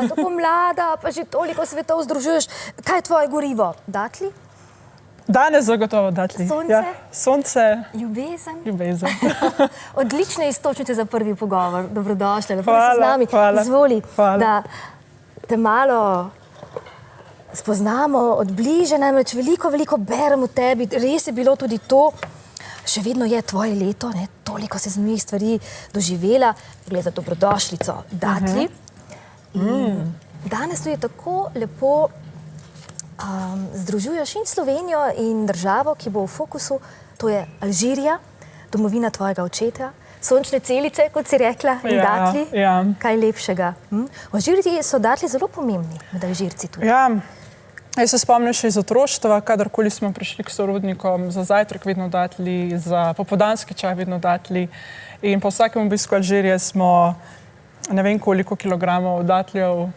tako mlada, pa že toliko svetov združuješ. Kaj je tvoje gorivo? Datli? Danes zagotovo datli. Sonce? Ja, sonce. Ljubezen? Ljubezen. Odlične istočnice za prvi pogovor. Dobrodošli, lepo Hvala, si z nami. hvala. Izvoli, Hvala. da te malo spoznamo od bliže, namreč veliko berem o tebi. Res je bilo tudi to, še vedno je tvoje leto, ne? Toliko se zanimivih stvari doživela. Glede za dobrodošlico datli. In danes tudi tako lepo združuješ in Slovenijo in državo, ki bo v fokusu, to je Alžirija, domovina tvojega očeta, sončne celice, kot si rekla, in datli. Ja. Kaj lepšega. V Alžiriji so datli zelo pomembni, med Alžirci tudi. Ja, jaz se spomnim še iz otroštva, kadarkoli smo prišli k sorodnikom, za zajtrk vedno datli, za popoldanski čaj vedno datli. In po vsakem obisku Alžirije smo ne vem koliko kilogramov datljev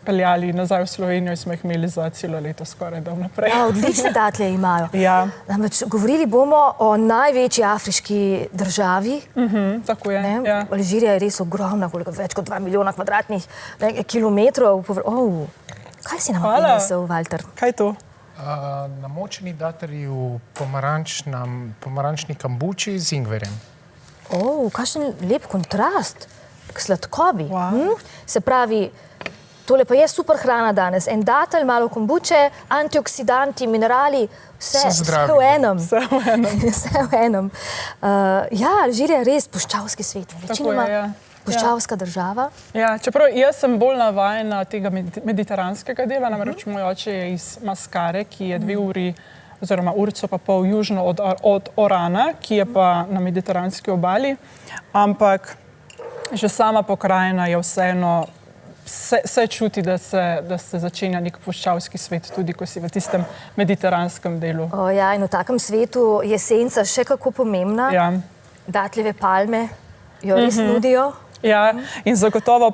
peljali nazaj v Slovenijo in smo jih imeli za celo leto skoraj da vnaprej. Ja, odlične datlje imajo. Ja. Namreč govorili bomo o največji afriški državi. Tako je. Ne? Ja. Alžirija je res ogromna, koliko več kot 2 milijona kvadratnih kilometrov. Kaj si nam prinesel, Walter? Kaj je to? Namočeni datlji v pomarančni kambuči z ingverjem. Kakšen lep kontrast k sladkobi. Wow. Se pravi, tole pa je super hrana danes. En datelj, malo kombuče, antioksidanti, minerali, vse v enem. Vse v enem. Vse v enem. Ja, Alžirija je res puščavski svet. Večinoma puščavska država. Ja, čeprav jaz sem bolj navajena tega mediteranskega dela, namreč moj oče je iz Maskare, ki je 2 uri oziroma urico pa pol južno od Orana, ki je pa na mediteranski obali, ampak že sama pokrajina je vseeno, se čuti, da se začenja nek puščavski svet, tudi ko si v tistem mediteranskem delu. Ja, in v takem svetu je senca še kako pomembna. Ja. Datljeve palme jo res nudijo. Ja, in zagotovo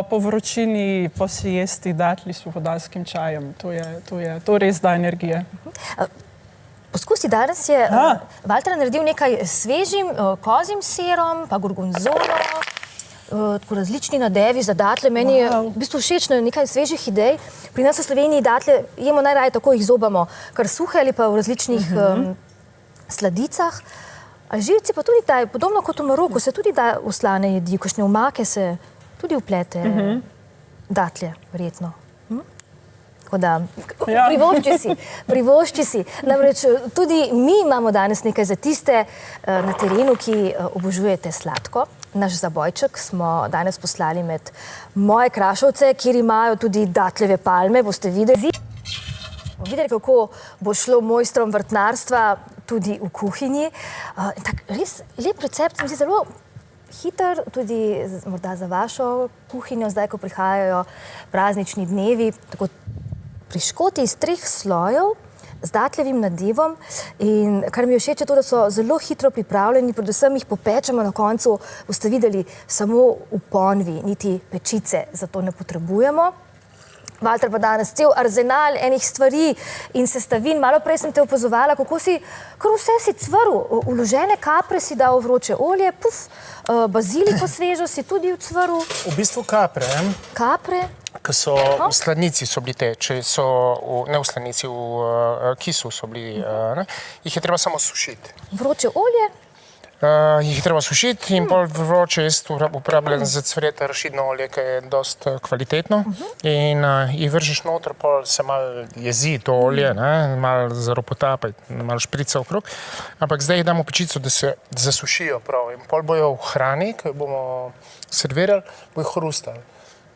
po vročini, po siesti datli s vodarskim čajem. To res da energije. Poskusi, danes je Walter naredil nekaj svežim kozjim sirom, pa gorgonzolo, tako različni nadevi za datlje. Meni je v bistvu všeč nekaj svežih idej. Pri nas v Sloveniji datlje jemo najraje tako, jih zobamo, kar suhe ali pa v različnih sladicah. Alžirci pa tudi dajo, podobno kot v Maroku, se tudi da v slane jedi, kakšne omake se tudi vplete datlje, verjetno. Tako da, privošči si. Namreč tudi mi imamo danes nekaj za tiste na terenu, ki obožujete sladko. Naš zabojček smo danes poslali med moje Krašovce, kjer imajo tudi datljeve palme, boste videli. Videli, kako bo šlo mojstrom vrtnarstva tudi v kuhinji. Tak res lep recept, mi zdi zelo hiter, tudi morda za vašo kuhinjo, zdaj, ko prihajajo praznični dnevi. Tako priškoti iz 3 slojev z datljevim nadevom in kar mi je všeč je to, da so zelo hitro pripravljeni, predvsem jih popečemo na koncu, boste videli, samo v ponvi, niti pečice za to ne potrebujemo. Walter pa danes cel arzenal enih stvari in sestavin. Malo prej sem te opazovala, kako si, kar vse si cvrl, vložene kapre si dal vroče olje, baziliko svežo si tudi vcvrl. V bistvu kapre. Kapre? Ki so v sladnici so bili te, če so, ne v sladnici, v kisu so bili, jih je treba samo sušiti. Vroče olje? Jih je treba sušiti in pol vroče jaz uporabljam za cvreta rašidno olje, ki je dost kvalitetno. In jih vržeš noter, pol se malo jezi to olje, malo zaropota, pa malo šprica okrog. Ampak zdaj jih damo v pečico, da se zasušijo prav. In pol bojo v hrani, ki bomo servirali, bo jih hrustali.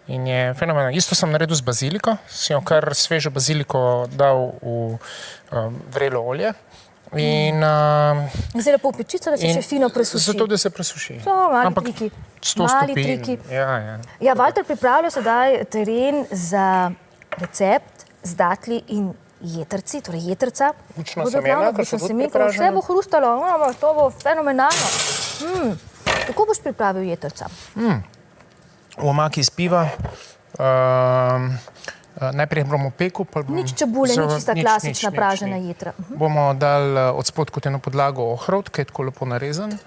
In je fenomenalno. Isto sem naredil z baziliko, sem jo kar svežo baziliko dal v vrelo olje. In zdaj lepo v pečico, da se še fino presuši. Zato, da se presuši. Mali triki. 100 stopinj. Ja, Walter pripravlja sedaj teren za recept z datli in jetrci, torej jetrca. Bučna semena, kar so tudi pripražene. Vse bo hrustalo, to bo fenomenalno. Kako boš pripravil jetrca? V omaki iz piva. Najprej bomo peku. Nič čebule, nič tista klasična pražena jetra. Bomo dali od spod kot eno podlago ohrovt, ki je tako lepo narezan,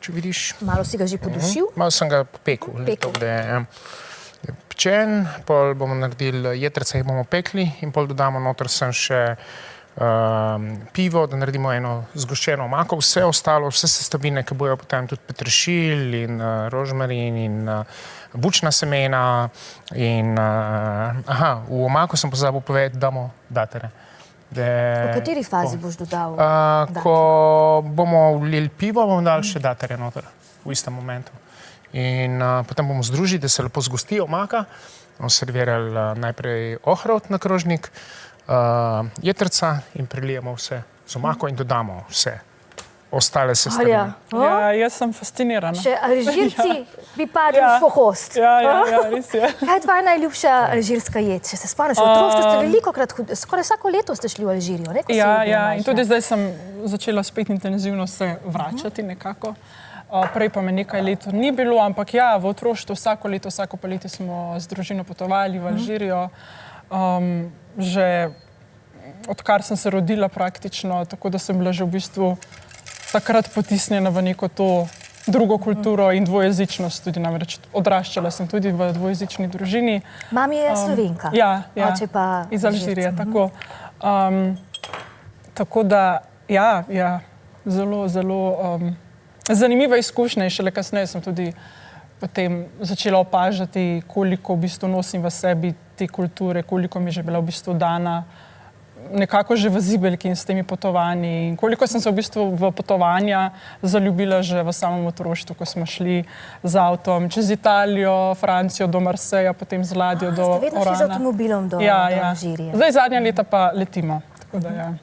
če vidiš. Malo si ga že podušil? Malo sem ga pekel. pečen, pol bomo naredili jetrca, jih bomo pekli in pol dodamo noter sem še pivo, da naredimo eno zgoščeno omako, vse ostalo, vse sestavine, ki bojo potem tudi peteršilj in rožmarin in bučna semena in v omako sem pozabil povedati, damo datere. V kateri fazi boš dodal? Ko bomo vlili pivo, bomo dali še datere noter v istem momentu. In potem bomo združili, da se lepo zgosti omaka. Bomo servirali najprej ohrovt na krožnik, jetrca in prelijemo vse z omako in dodamo vse ostale sestavine. Ja, jaz sem fascinirana. Še alžirci bi padli v pohost. Ja, res je. Kaj je tvoja najljubša alžirska jed? Če se spomniš, v otroštvu ste velikokrat, skoraj vsako leto ste šli v Alžirijo, ne? Ja, in tudi zdaj sem začela spet intenzivno se vračati nekako. Prej pa me nekaj let ni bilo, ampak ja, v otroštvu vsako poletje smo z družino potovali v Alžirijo. Že odkar sem se rodila praktično, tako da sem bila že v bistvu takrat potisnjena v neko to drugo kulturo in dvojezičnost. Tudi namreč odraščala sem tudi v dvojezični družini. Mami je Slovenka, oče pa iz Alžirije, tako. Tako da, zelo zanimiva izkušnja in šele kasneje sem tudi potem začela opažati, koliko v bistvu nosim v sebi te kulture, koliko mi je že bila v bistvu dana nekako že v zibelki in s temi potovanji in koliko sem se v bistvu v potovanja zaljubila že v samem otroštvu, ko smo šli z avtom čez Italijo, Francijo do Marseja, potem z ladjo do Orana. Ste vedno šli z avtomobilom do Alžirije? Zdaj zadnja leta pa letimo, tako da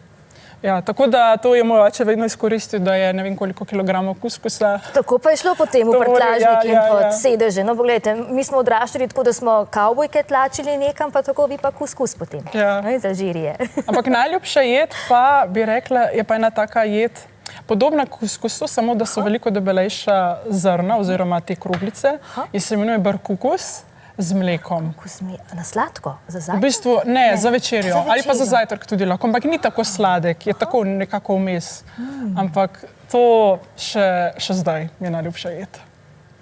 tako da to je moj oče vedno izkoristil, da je ne vem koliko kilogramov kuskusa. Tako pa je šlo potem v prtljažnik in pod sedeže. No, pogledajte, mi smo odraščali tako, da smo kavbojke tlačili nekam, pa tako vi pa kuskus potem. Iz Alžirije. Ampak najljubša jed pa, bi rekla, je pa ena taka jed, podobna kuskusu, samo da so veliko debelejša zrna oziroma te kruglice in se imenuje barkukus z mlekom. Na sladko? Za zajtrk? V bistvu ne, za večerjo. Ali pa za zajtrk tudi lahko, ampak ni tako sladek, je tako nekako vmes. Ampak to še zdaj je najljubša jed.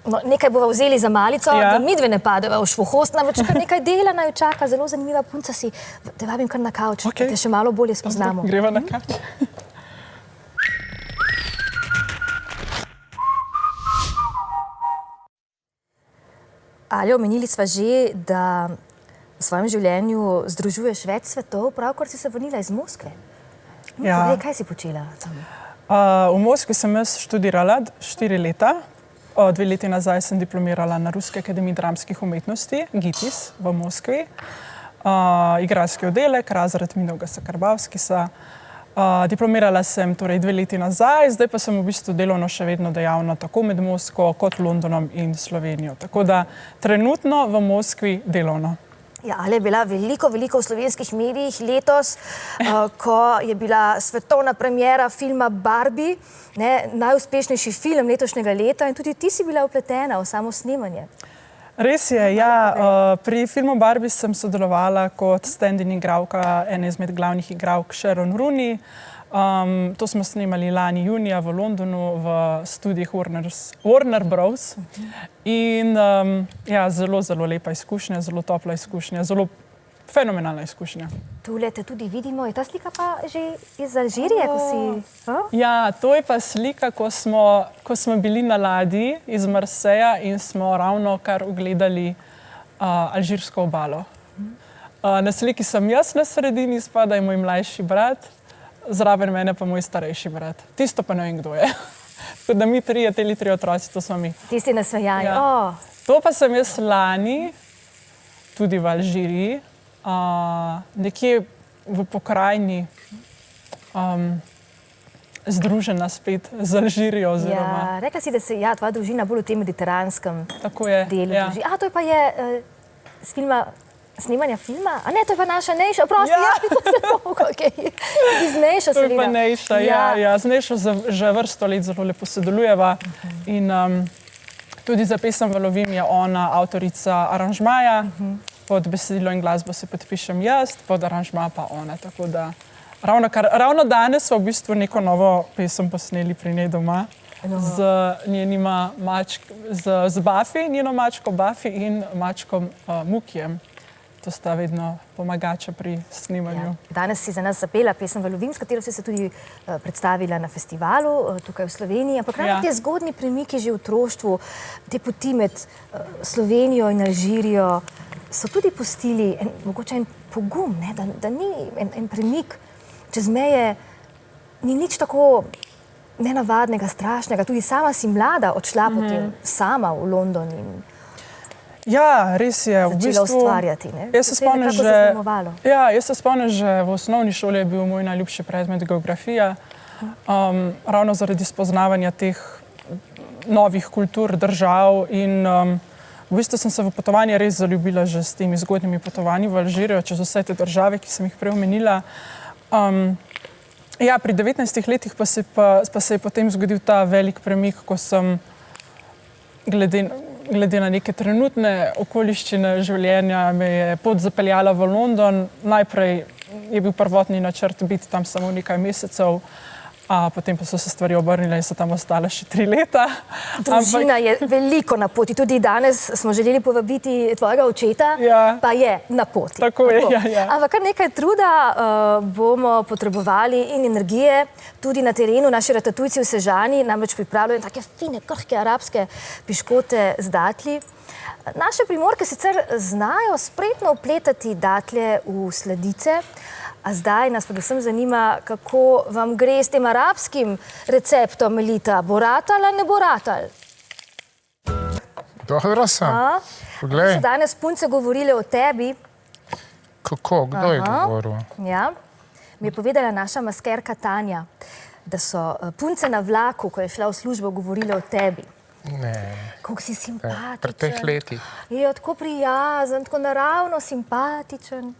No, nekaj bova vzeli za malico, da midve ne padeva v švohost, namreč kar nekaj dela naju čaka, zelo zanimiva punca si. Te vabim kar na kavč, da te še malo bolje spoznamo. Greva na kavč. Alja, omenili sva že, da v svojem življenju združuješ več svetov, pravkar si se vrnila iz Moskve. Povej, kaj si počela tam? V Moskvi sem jaz študirala 4 leta. 2 leti nazaj sem diplomirala na Ruski akademiji dramskih umetnosti, GITIS, v Moskvi. Igralski oddelek, razred Minovga Sakarbavskisa. Diplomirala sem torej 2 leti nazaj, zdaj pa sem v bistvu delovno še vedno dejavna tako med Moskvo kot Londonom in Slovenijo. Tako da trenutno v Moskvi delovno. Ja, ali je bila veliko v slovenskih medijih letos, ko je bila svetovna premiera filma Barbie, najuspešnejši film letošnjega leta in tudi ti si bila vpletena v samo snemanje. Res je, pri filmu Barbie sem sodelovala kot stand-in igralka ene izmed glavnih igralk Sharon Rooney. To smo snemali lani junija v Londonu v studijih Warner Bros. In zelo, zelo lepa izkušnja, zelo topla izkušnja, zelo fenomenalna izkušnja. Tule te tudi vidimo. Je ta slika pa že iz Alžirije, ko si... Ja, to je pa slika, ko smo bili na ladji iz Marseja in smo ravno kar ugledali alžirsko obalo. Na sliki sem jaz na sredini, spada je moj mlajši brat, zraven mene pa moj starejši brat. Tisto pa ne vem, kdo je. Tako da mi tri otroci, to smo mi. Tisti nasmejani. To pa sem jaz lani, tudi v Alžiriji, nekje v pokrajini združena spet z Alžirijo. Ja, rekla si, da se tvoja družina bolj v tem mediteranskem delu druži. To je pa je z filma, snemanja filma? A ne, to je pa naša Nejša, prosti, bi to se mogla, z Nejšo seveda. To je pa Nejša, z Nejšo že vrsto let zelo lepo sodelujeva in tudi za pesem Valovim je ona avtorica aranžmaja. Pod besedilo in glasbo se podpišem jaz, pod aranžma pa ona. Tako da ravno danes smo v bistvu neko novo pesem posneli pri njej doma. z njenima z Buffy, njeno mačko Buffy in mačkom Mukijem. To sta vedno pomagača pri snimanju. Ja. Danes si za nas zapela pesem Valovim, s katero si se tudi predstavila na festivalu tukaj v Sloveniji. Ampak ravno te zgodnji premiki že v otroštvu, te poti med Slovenijo in Alžirijo so tudi pustili mogoče en pogum, ne? Da ni en premik čez meje, ni nič tako nenavadnega, strašnega. Tudi sama si mlada odšla potem sama v London in ja, res je. začela ustvarjati. Ne? Jaz se spomnim, že v osnovni šoli je bil moj najljubši predmet geografija. Ravno zaradi spoznavanja teh novih kultur, držav in v bistvu sem se v potovanje res zaljubila že s temi zgodnjimi potovanji v Alžirijo, čez vse te države, ki sem jih prej omenila. Ja, pri 19 letih pa se je potem zgodil ta velik premik, ko sem glede na neke trenutne okoliščine življenja me je pot zapeljala v London. Najprej je bil prvotni načrt biti tam samo nekaj mesecev, potem pa so se stvari obrnile in so tam ostale še 3 leta. Družina je veliko na poti. Tudi danes smo želeli povabiti tvojega očeta, pa je na poti. Tako je, ja. Ampak kar nekaj truda bomo potrebovali in energije tudi na terenu. Naši ratatujci v Sežani namreč pripravljajo take fine, krhke arabske piškote z datlji. Naše Primorke sicer znajo spretno vpletati datlje v sladice, a zdaj nas predvsem zanima, kako vam gre s tem arabskim receptom, Melita. Bo ratal ali ne bo ratal? Dobro sem. Poglej. So danes punce govorile o tebi. Kako? Kdo je govoril? Ja. Mi je povedala naša maskerka Tanja, da so punce na vlaku, ko je šla v službo, govorile o tebi. Ne. Kako si simpatičen. Pri teh letih. Je tako prijazen, tako naravno simpatičen.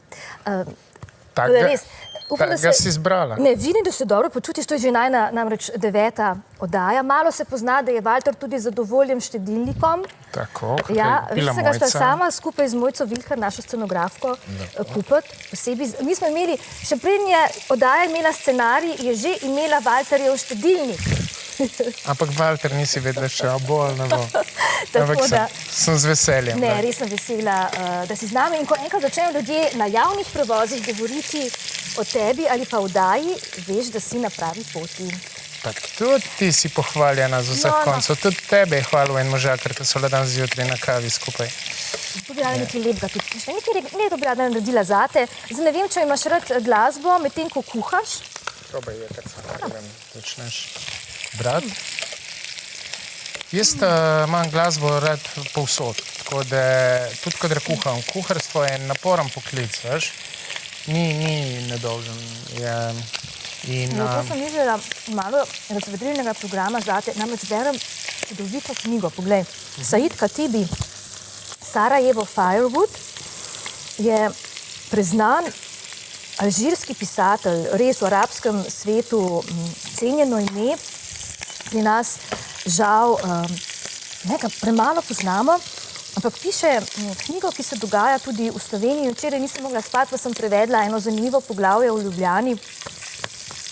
Ga si izbrala. Ne, vidim, da se dobro počutiš, to je že namreč 9. oddaja. Malo se pozna, da je Valter tudi zadovoljen štedilnikom. Tako, ja, že sem ga šla sama skupaj z Mojco Vilhar, našo scenografko, kupiti posebej. Mi smo imeli, še preden je oddaja imela scenarij, je že imela Valterjev štedilnik. Ampak Valter nisi vedela še, bo ali ne bo. Ampak sem z veseljem. Ne, res sem vesela, da si z nami. In ko enkrat začnejo ljudje na javnih prevozih govoriti o tebi ali pa oddaji, veš, da si na pravi poti. Pa tudi ti si pohvaljena z vseh koncev. Tudi tebe je hvalil en možakar, ki so le dan zjutraj na kavi skupaj. To bi rada nekaj lepega tudi. Nekaj bi rada naredila zate. Zdaj ne vem, če imaš rad glasbo, medtem ko kuhaš. Probaj je, kar sem začneš. Brat. Jaz imam glasbo rad povsod, tako da tudi kadar kuham. Kuharstvo je naporen poklic, veš? Ni nedolžen. To sem mislila malo razvedrilnega programa zate, namreč berem čudovito knjigo. Poglej, Said Katibi, Sarajevo Firewood, je preznan alžirski pisatelj, res v arabskem svetu cenjeno ime. Pri nas žal nekaj premalo poznamo, ampak piše knjigo, ki se dogaja tudi v Sloveniji. Včeraj nisem mogla spati, pa sem prevedla eno zanimivo poglavje v Ljubljani,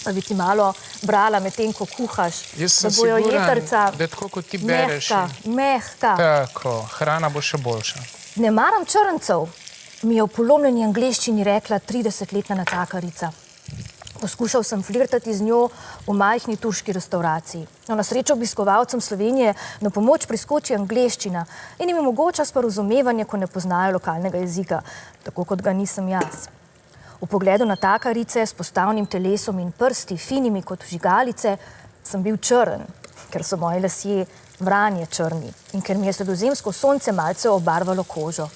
pa bi ti malo brala medtem, ko kuhaš. Jaz sem siguran, da tako kot ti bereš. Mehka. Tako, hrana bo še boljša. Ne maram črncev, mi je v polomljeni angleščini rekla 30-letna natakarica. Poskušal sem flirtati z njo v majhni turški restauraciji. Na srečo obiskovalcem Slovenije na pomoč priskoči angleščina in jim omogoča sporazumevanje, ko ne poznajo lokalnega jezika, tako kot ga nisem jaz. V pogledu natakarice s postavnim telesom in prsti, finimi kot vžigalice, sem bil črn, ker so moji lasje vranje črni in ker mi je sredozemsko sonce malce obarvalo kožo.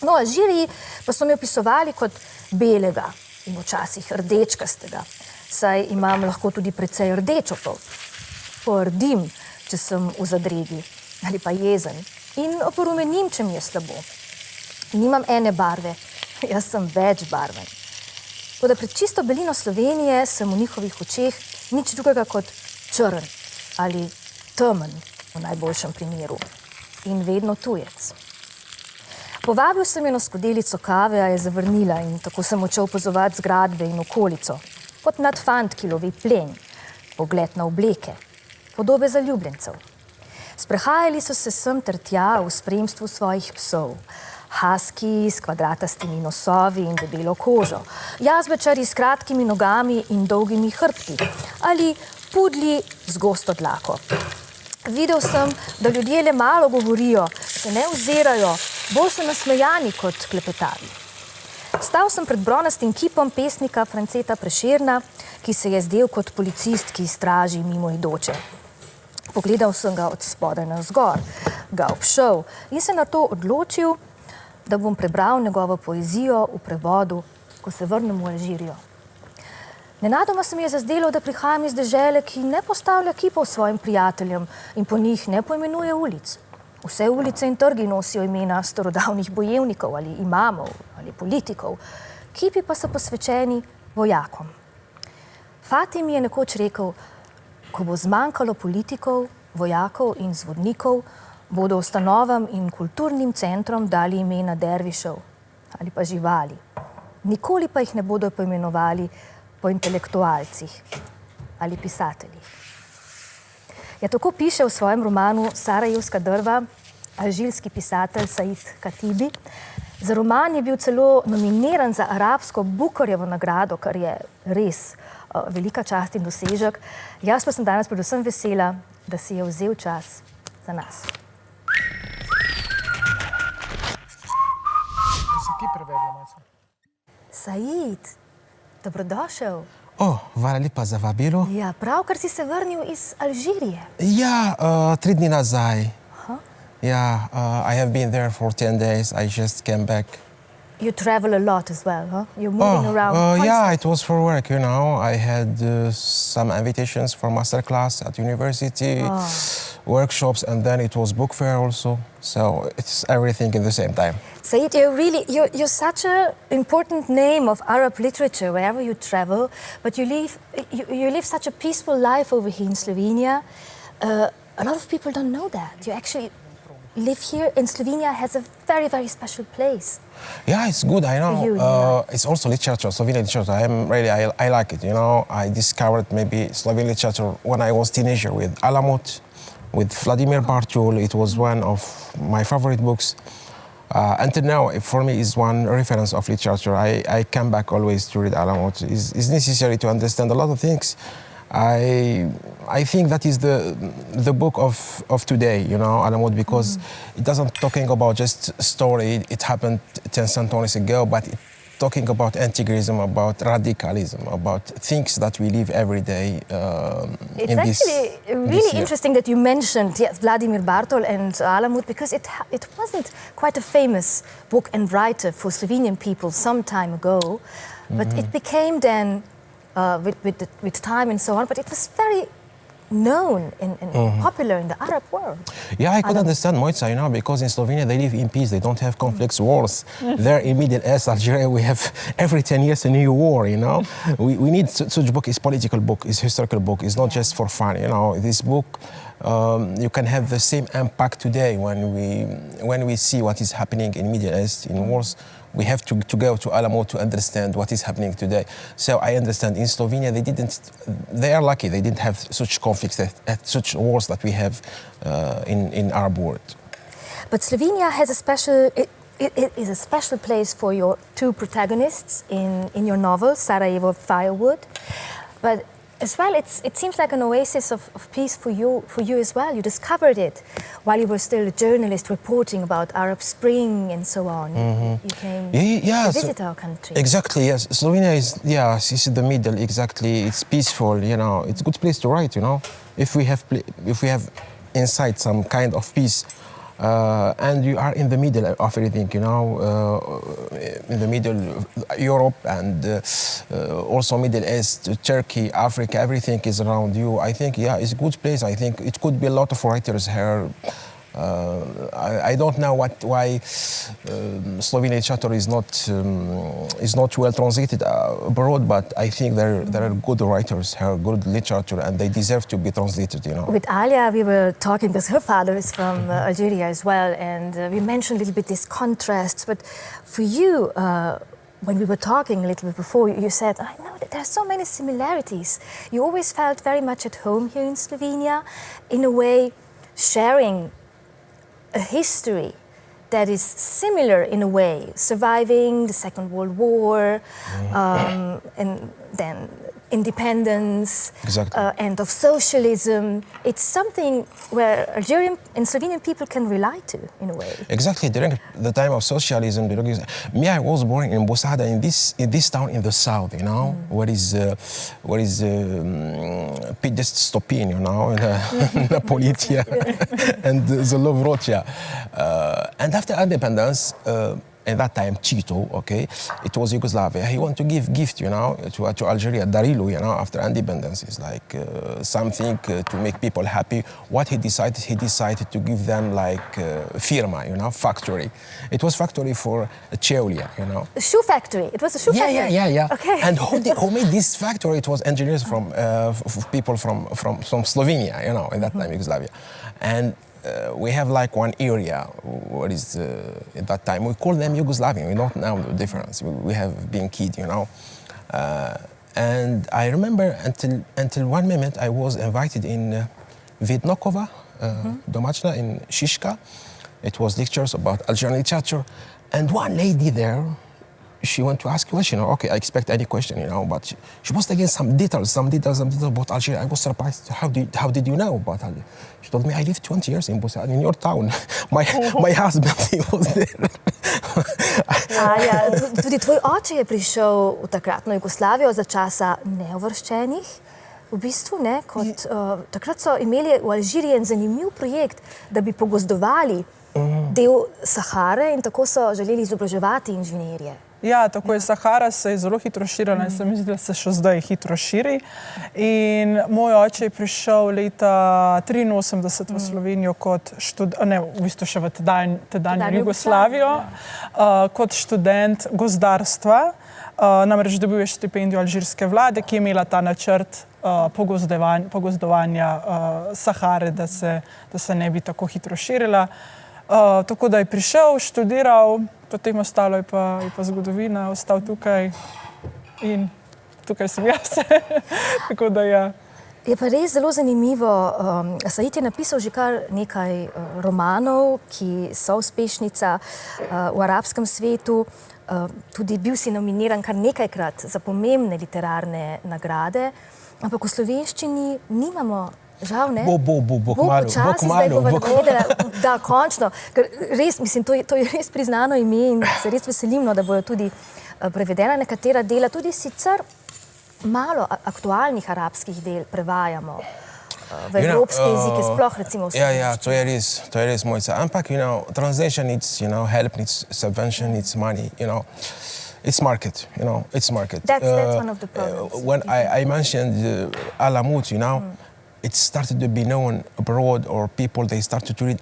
No, Alžiriji pa so me opisovali kot belega in včasih rdečkastega, saj imam lahko tudi precej rdečo polt. Pordim, če sem v zadregi, ali pa jezen, in oporumenim, če mi je slabo. Nimam ene barve, jaz sem večbarven. Toda pred čisto belino Slovenije sem v njihovih očeh nič drugega kot črn ali temen v najboljšem primeru in vedno tujec. Povabil sem jo na skodelico kave, a je zavrnila in tako sem odšel opazovati zgradbe in okolico. Kot mlad fant, ki lovi plen, pogled na obleke. podobe zaljubljencev. Sprehajali so se sem ter tja v spremstvu svojih psov. Haski s kvadratastimi nosovi in debelo kožo, jazbečari s kratkimi nogami in dolgimi hrbti ali pudlji z gosto dlako. Videl sem, da ljudje le malo govorijo, se ne ozirajo, bolj so nasmejani kot klepetavi. Stal sem pred bronastim kipom pesnika Franceta Prešerna, ki se je zdel kot policist, ki straži mimoidoče. Pogledal sem ga od spodaj navzgor, ga obšel in se nato odločil, da bom prebral njegovo poezijo v prevodu, ko se vrnem v Alžirijo. Nenadoma se mi je zazdelo, da prihajam iz dežele, ki ne postavlja kipov svojim prijateljem in po njih ne poimenuje ulic. Vse ulice in trgi nosijo imena starodavnih bojevnikov ali imamov ali politikov, kipi pa so posvečeni vojakom. Fati mi je nekoč rekel, ko bo zmanjkalo politikov, vojakov in zvodnikov, bodo ustanovam in kulturnim centrom dali imena dervišev ali pa živali. Nikoli pa jih ne bodo poimenovali po intelektualcih ali pisateljih. Ja, tako piše v svojem romanu Sarajevska drva alžirski pisatelj Said Katibi. Za roman je bil celo nominiran za arabsko Bukarjevo nagrado, kar je res velika čast in dosežek. Jaz pa sem danes predvsem vesela, da si je vzel čas za nas. Ti prevedla, Majca? Said, dobrodošel. Hvala lepa za vabilo. Ja, pravkar si se vrnil iz Alžirije. Ja, 3 dni nazaj. Yeah, I have been there for 10 days. I just came back. You travel a lot as well, huh? You're moving around. Yeah, it was for work, you know. I had some invitations for masterclass at university, workshops, and then it was book fair also. So it's everything in the same time. Said, you're such an important name of Arab literature wherever you travel, but you live such a peaceful life over here in Slovenia. A lot of people don't know that. You actually live here, and Slovenia has a very, very special place. Yeah, it's good, I know. You know. It's also literature, Slovenian literature. I like it, you know. I discovered maybe Slovenian literature when I was teenager with Alamut, with Vladimir Bartul. It was one of my favorite books. Until now, for me, is one reference of literature. I come back always to read Alamut. It's necessary to understand a lot of things. I think that is the book of today, you know, Alamut, because it doesn't talking about just story. It happened 10 centuries ago, but it talking about integrism, about radicalism, about things that we live every day. It's actually really interesting that you mentioned Vladimir Bartol and Alamut, because it wasn't quite a famous book and writer for Slovenian people some time ago, but it became then with time and so on, but it was very known and popular in the Arab world. Yeah, I could understand Mojca, you know, because in Slovenia they live in peace, they don't have conflicts, wars. There in Middle East, Algeria, we have every 10 years a new war, you know. We need such book. It's political book, it's historical book, it's not just for fun, you know. This book, you can have the same impact today when we see what is happening in Middle East, in wars. We have to go to Alamut to understand what is happening today. So I understand in Slovenia they are lucky they didn't have such conflicts, such wars that we have in Arab world. But Slovenia has it is a special place for your two protagonists in your novel, Sarajevo Firewood. But as well, it seems like an oasis of peace for you as well. You discovered it while you were still a journalist reporting about Arab Spring and so on. You came to visit our country. Exactly, yes. Slovenia is in the middle, exactly. It's peaceful, you know. It's a good place to write, you know. If we have inside some kind of peace, and you are in the middle of everything, you know, in the middle, Europe and also Middle East, Turkey, Africa, everything is around you. I think, it's a good place. I think it could be a lot of writers here. I don't know why Slovenian literature is not well translated abroad, but I think there are good writers here, good literature, and they deserve to be translated, you know. With Alia, we were talking because her father is from Algeria as well, and we mentioned a little bit these contrasts. But for you, when we were talking a little bit before, you said, I know that there are so many similarities. You always felt very much at home here in Slovenia, in a way sharing a history that is similar in a way, surviving the Second World War, and then independence, Exactly. end of socialism. It's something where Algerian and Slovenian people can relate to in a way. Exactly, during the time of socialism, me, I was born in Bosada, in this town in the south, you know, where is Pidest Stopin, you know, Napolitia and Zolovrotja. And after independence, at that time, Tito, okay, it was Yugoslavia. He wanted to give gift, you know, to Algeria, Darilu, you know, after independence. It's like something to make people happy. What he decided to give them like firma, you know, factory. It was factory for Cheulia, you know. A shoe factory. It was a shoe factory. Yeah. Okay. And who made this factory? It was engineers from people from Slovenia, you know, in that time Yugoslavia, and. We have like one area, what is at that time, we call them Yugoslavian, we don't know the difference, we have been kids, you know. And I remember until one moment I was invited in Vidnokova, Domachna in Shishka. It was lectures about Algerian literature, and one lady there, she went to ask question. Okay, I expect any question, you know, but she was again some details about Algeria. I was surprised. How did you know about Algeria? She told me I lived 20 years in Busan, in your town. My husband, he was there. Ja, tudi tvoj oče je prišel v takratno Jugoslavijo za časa neuvrščenih. V bistvu, ne, kot, takrat so imeli v Alžiriji en zanimiv projekt, da bi pogozdovali del Sahare in tako so želeli izobraževati inženirje. Ja, tako je. Sahara se je zelo hitro širila in se mi zdi, da se še zdaj hitro širi. In moj oče je prišel leta 1983 v Slovenijo kot v bistvu še v tedanjo Jugoslavijo, kot študent gozdarstva. Namreč dobil je štipendijo alžirske vlade, ki je imela ta načrt pogozdovanja Sahare, da se ne bi tako hitro širila. Tako da je prišel, študiral, potem ostalo je pa zgodovina, ostal tukaj in tukaj sem jaz. Tako da ja. Je pa res zelo zanimivo. Said je napisal že kar nekaj romanov, ki so uspešnica v arabskem svetu. Tudi bil si nominiran kar nekajkrat za pomembne literarne nagrade, ampak v slovenščini nimamo. Žal, ne? Počasi zdaj bova navedela. Da, končno. Ker res, mislim, to je res priznano ime in se res veselim, da bojo tudi prevedena nekatera dela. Tudi sicer malo aktualnih arabskih del prevajamo v evropske jezike, sploh recimo v slovenščini. Ja, to je res Mojca. Ampak, you know, translation needs, you know, help, needs subvention, needs money, you know. It's market, you know, it's market. That's one of the problems. When I mentioned Alamut, you know, it started to be known abroad, or people, they started to read,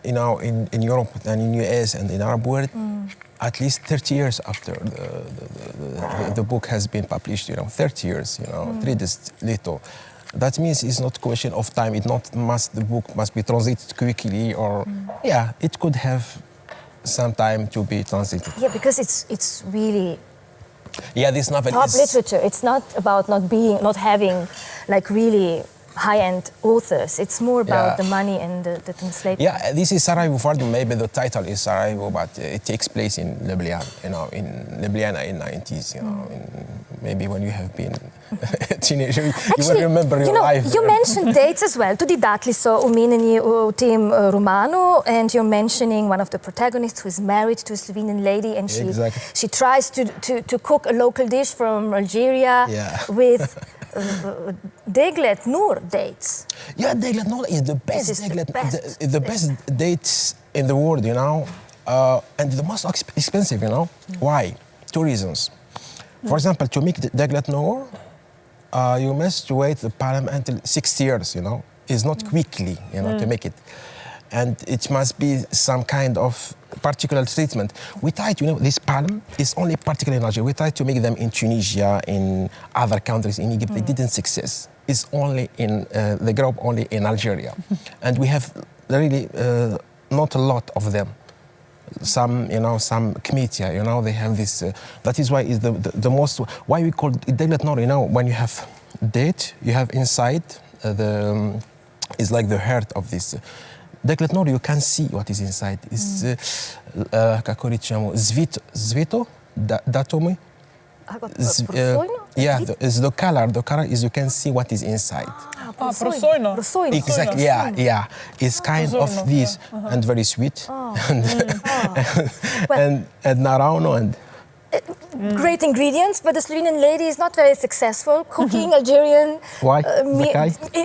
you know, in Europe and in US and in Arab world, at least 30 years after the book has been published, you know, 30 years, you know, 3 days later. That means it's not a question of time. The book must be translated quickly, or, yeah, it could have some time to be translated. Yeah, because it's really this novel top literature. It's not about not having like really high-end authors. It's more about the money and the translation. Yeah, this is Sarajevo Fardo. Maybe the title is Sarajevo, but it takes place in Ljubljana, you know, in Ljubljana in 90s, you know, maybe when you have been a teenager, you will remember your life. You mentioned dates as well. Tudi datli so omenjeni v tem romanu, and you're mentioning one of the protagonists who is married to a Slovenian lady, and she tries to cook a local dish from Algeria with Deglet Nur dates. Yeah, Deglet Nur is the best. The best dates in the world, you know, and the most expensive, you know. Why? 2 reasons. For example, to make Deglet Nur, you must wait the palm until 6 years, you know. It's not quickly, you know, to make it. And it must be some kind of particular treatment. We tried, you know, this palm is only particular in Algeria. We tried to make them in Tunisia, in other countries, in Egypt. They didn't success. It's only in, they grow up only in Algeria. And we have really not a lot of them. some kmetia, they have this. That is why is the most. Why we call it deglet nor, when you have date, you have inside is like the heart of this. Deglet nor, you can see what is inside. It's kako rečemo, zvito, datomi. Yeah, it's the color. The color is you can see what is inside. Prosojno. Exactly. Yeah. It's kind of this and very sweet and naravno and. Great ingredients, but the Slovenian lady is not very successful cooking Algerian. Why?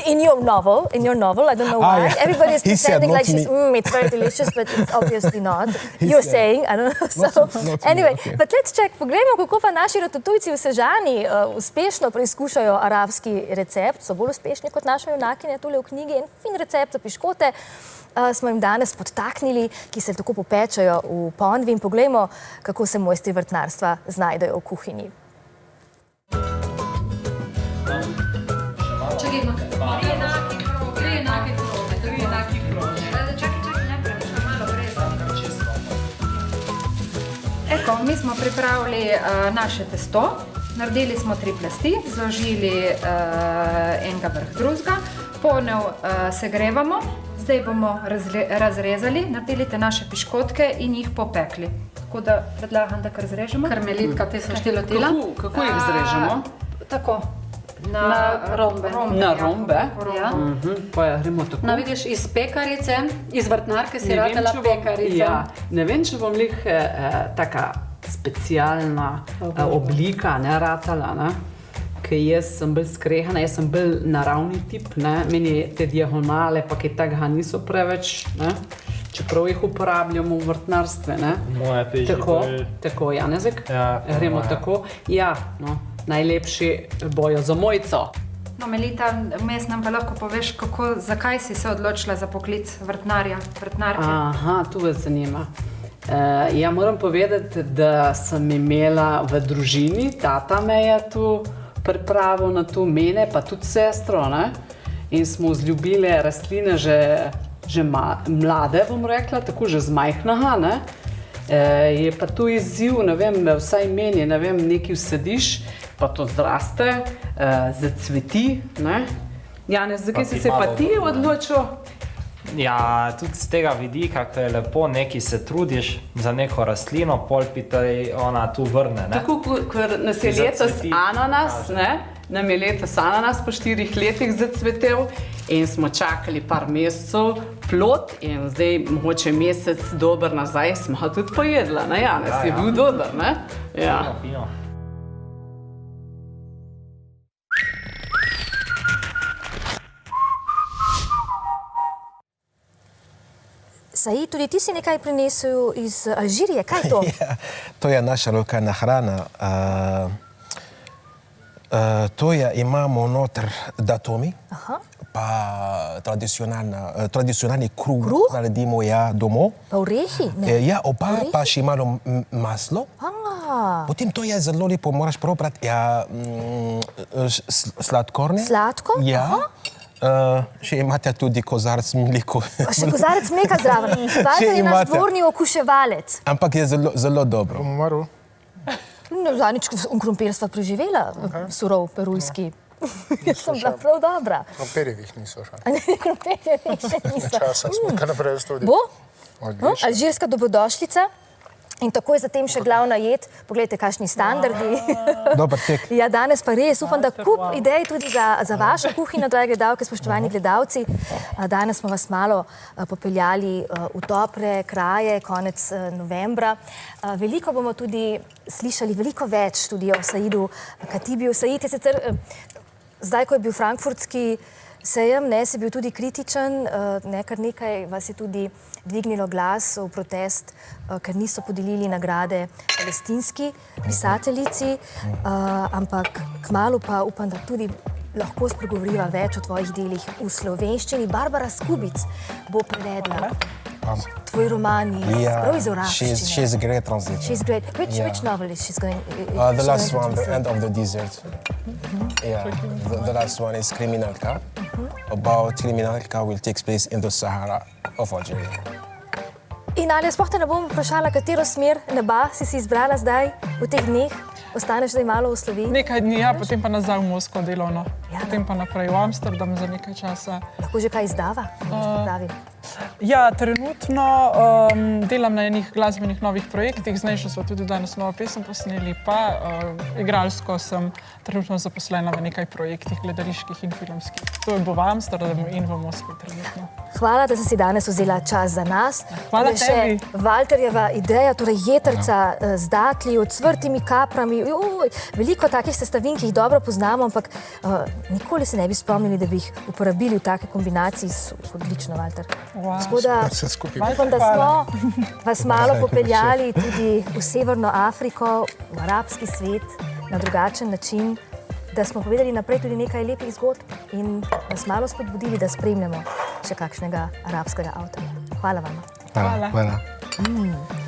In your novel, I don't know why. Yeah. Everybody is pretending like she's, me. it's very delicious, but it's obviously not. You're saying, I don't know. So, not anyway, me, okay. But let's check. Poglejmo, kako pa naši ratatujci v Sežani uspešno preizkušajo arabski recept. So bolj uspešni kot naša junakinja tule v knjigi. En fin recept za piškote smo jim danes podtaknili, ki se tako popečajo v ponvi. In poglejmo, kako se mojstri vrtnarstva znajdejo v kuhinji. Eko, mi smo pripravili naše testo. Naredili smo 3 plasti, zložili enega vrh drugega. Ponev segrevamo. Zdaj bomo razrezali, naredili te naše piškotke in jih popekli. Tako da predlagam, da kar zrežemo. Karmelitka, te so štilotila. Kako jih zrežemo? Tako, na rombe. Na rombe? Ja. Pa gremo tako. No, vidiš, iz pekarice, iz vrtnarke si ratela pekarica. Ja, ne vem, če bom lih taka specialna oblika ratala, ne? Ker jaz sem bolj skrehana, jaz sem bolj naravni tip, ne? Meni te diagonale pa kaj takega niso preveč, ne? Čeprav jih uporabljamo v vrtnarstve, ne? Moja teži Tako, Janezek? Ja, gremo moja. tako. Ja, no, najlepši bojo za mojco. No, Melita, vmes nam pa lahko poveš, zakaj si se odločila za poklic vrtnarke? Aha, tu vas zanima. Ja, moram povedati, da sem imela v družini, tata me je tu pripravil na to, mene pa tudi sestro, ne? In smo vzljubili rastline že mlade, bom rekla, tako že z majhnaga, ne? Je pa tu izziv, ne vem, vsaj meni, ne vem, nekaj vsediš, pa to zraste, zacveti, ne? Janez, zakaj si se pa ti odločil? Ja, tudi z tega vidika, ko je lepo, nekaj se trudiš za neko rastlino, pol pi te ona tu vrne, ne? Tako, ker nas je letos ananas, ne? Nam je letos ananas po 4 letih zacvetel in smo čakali par mesecev plod in zdaj mogoče mesec dober nazaj smo tudi pojedla, ne Janez, je bil dober, ne? Ja. Fino. Said, tudi ti si nekaj prinesel iz Alžirije, kaj je to? Ja, to je naša lokalna hrana. To je, imamo noter datomi, pa tradicionalni kruh naredimo doma. Pa orehi? Ne. Ja, pa še malo maslo. Potem to je zelo lepo, moraš probati sladkorne. Sladko? Ja. Še imate tudi kozarec mleka. Še kozarec mleka zraven. Vaza je naš dvorni okuševalec. Ampak je zelo dobro. Bom umrl. No, zadnjič krompir sva preživela, surov perujski. Jaz sem bila prav dobra. Krompirjevih niso še. Krompirjevih še niso. Časa smo kar naprej studi. Bo? Odlično. Alžirska dobrodošlica. In takoj zatem še glavna jed. Poglejte, kakšni standardi. Dober tek. Ja, danes pa res upam, da kup idej tudi za vašo kuhinjo, dragi gledalke, spoštovani gledalci. Danes smo vas malo popeljali v tople kraje, konec novembra. Veliko bomo tudi slišali, veliko več tudi o Saidu Katibiju. Said je sicer, zdaj, ko je bil frankfurtski sejem, si bil tudi kritičen, kar nekaj vas je tudi dvignilo glas v protest, ker niso podelili nagrade palestinski pisateljici, ampak kmalu pa upam, da tudi lahko spregovoriva več o tvojih delih v slovenščini. Barbara Skubic bo prevedla tvoj roman iz arabščine. She's a great translator. She's great. Which novel is she going to The last one, The End of the Desert. Yeah, the last one is Kriminalka. About Kriminalka will take place in the Sahara of Algeria. In ali sploh te ne bom vprašala, katero smer neba si izbrala zdaj v teh dneh? Ostaneš zdaj malo v Sloveniji? Nekaj dni, ja, potem pa nazaj v Moskvo delovno. Ja. Potem pa naprej v Amsterdam za nekaj časa. Lahko že kaj izdava? Ja, trenutno delam na enih glasbenih novih projektih, zdaj smo tudi danes novo pesem posneli, pa igralsko sem trenutno zaposlena v nekaj projektih gledaliških in filmskih. To je bo v Amsterdamu in v Moskvi trenutno. Hvala, da si danes vzela čas za nas. Hvala tebi. Valterjeva ideja, torej jetrca z datlji, ocvrtimi kaprami. Veliko takih sestavin, ki jih dobro poznamo, ampak nikoli se ne bi spomnili, da bi jih uporabili v take kombinaciji. Odlično, Valter. Gospoda, upam, da smo vas malo popeljali tudi v Severno Afriko, v arabski svet, na drugačen način, da smo povedali naprej tudi nekaj lepih zgodb in vas malo spodbudili, da spremljamo še kakšnega arabskega avtorja. Hvala vam. Hvala.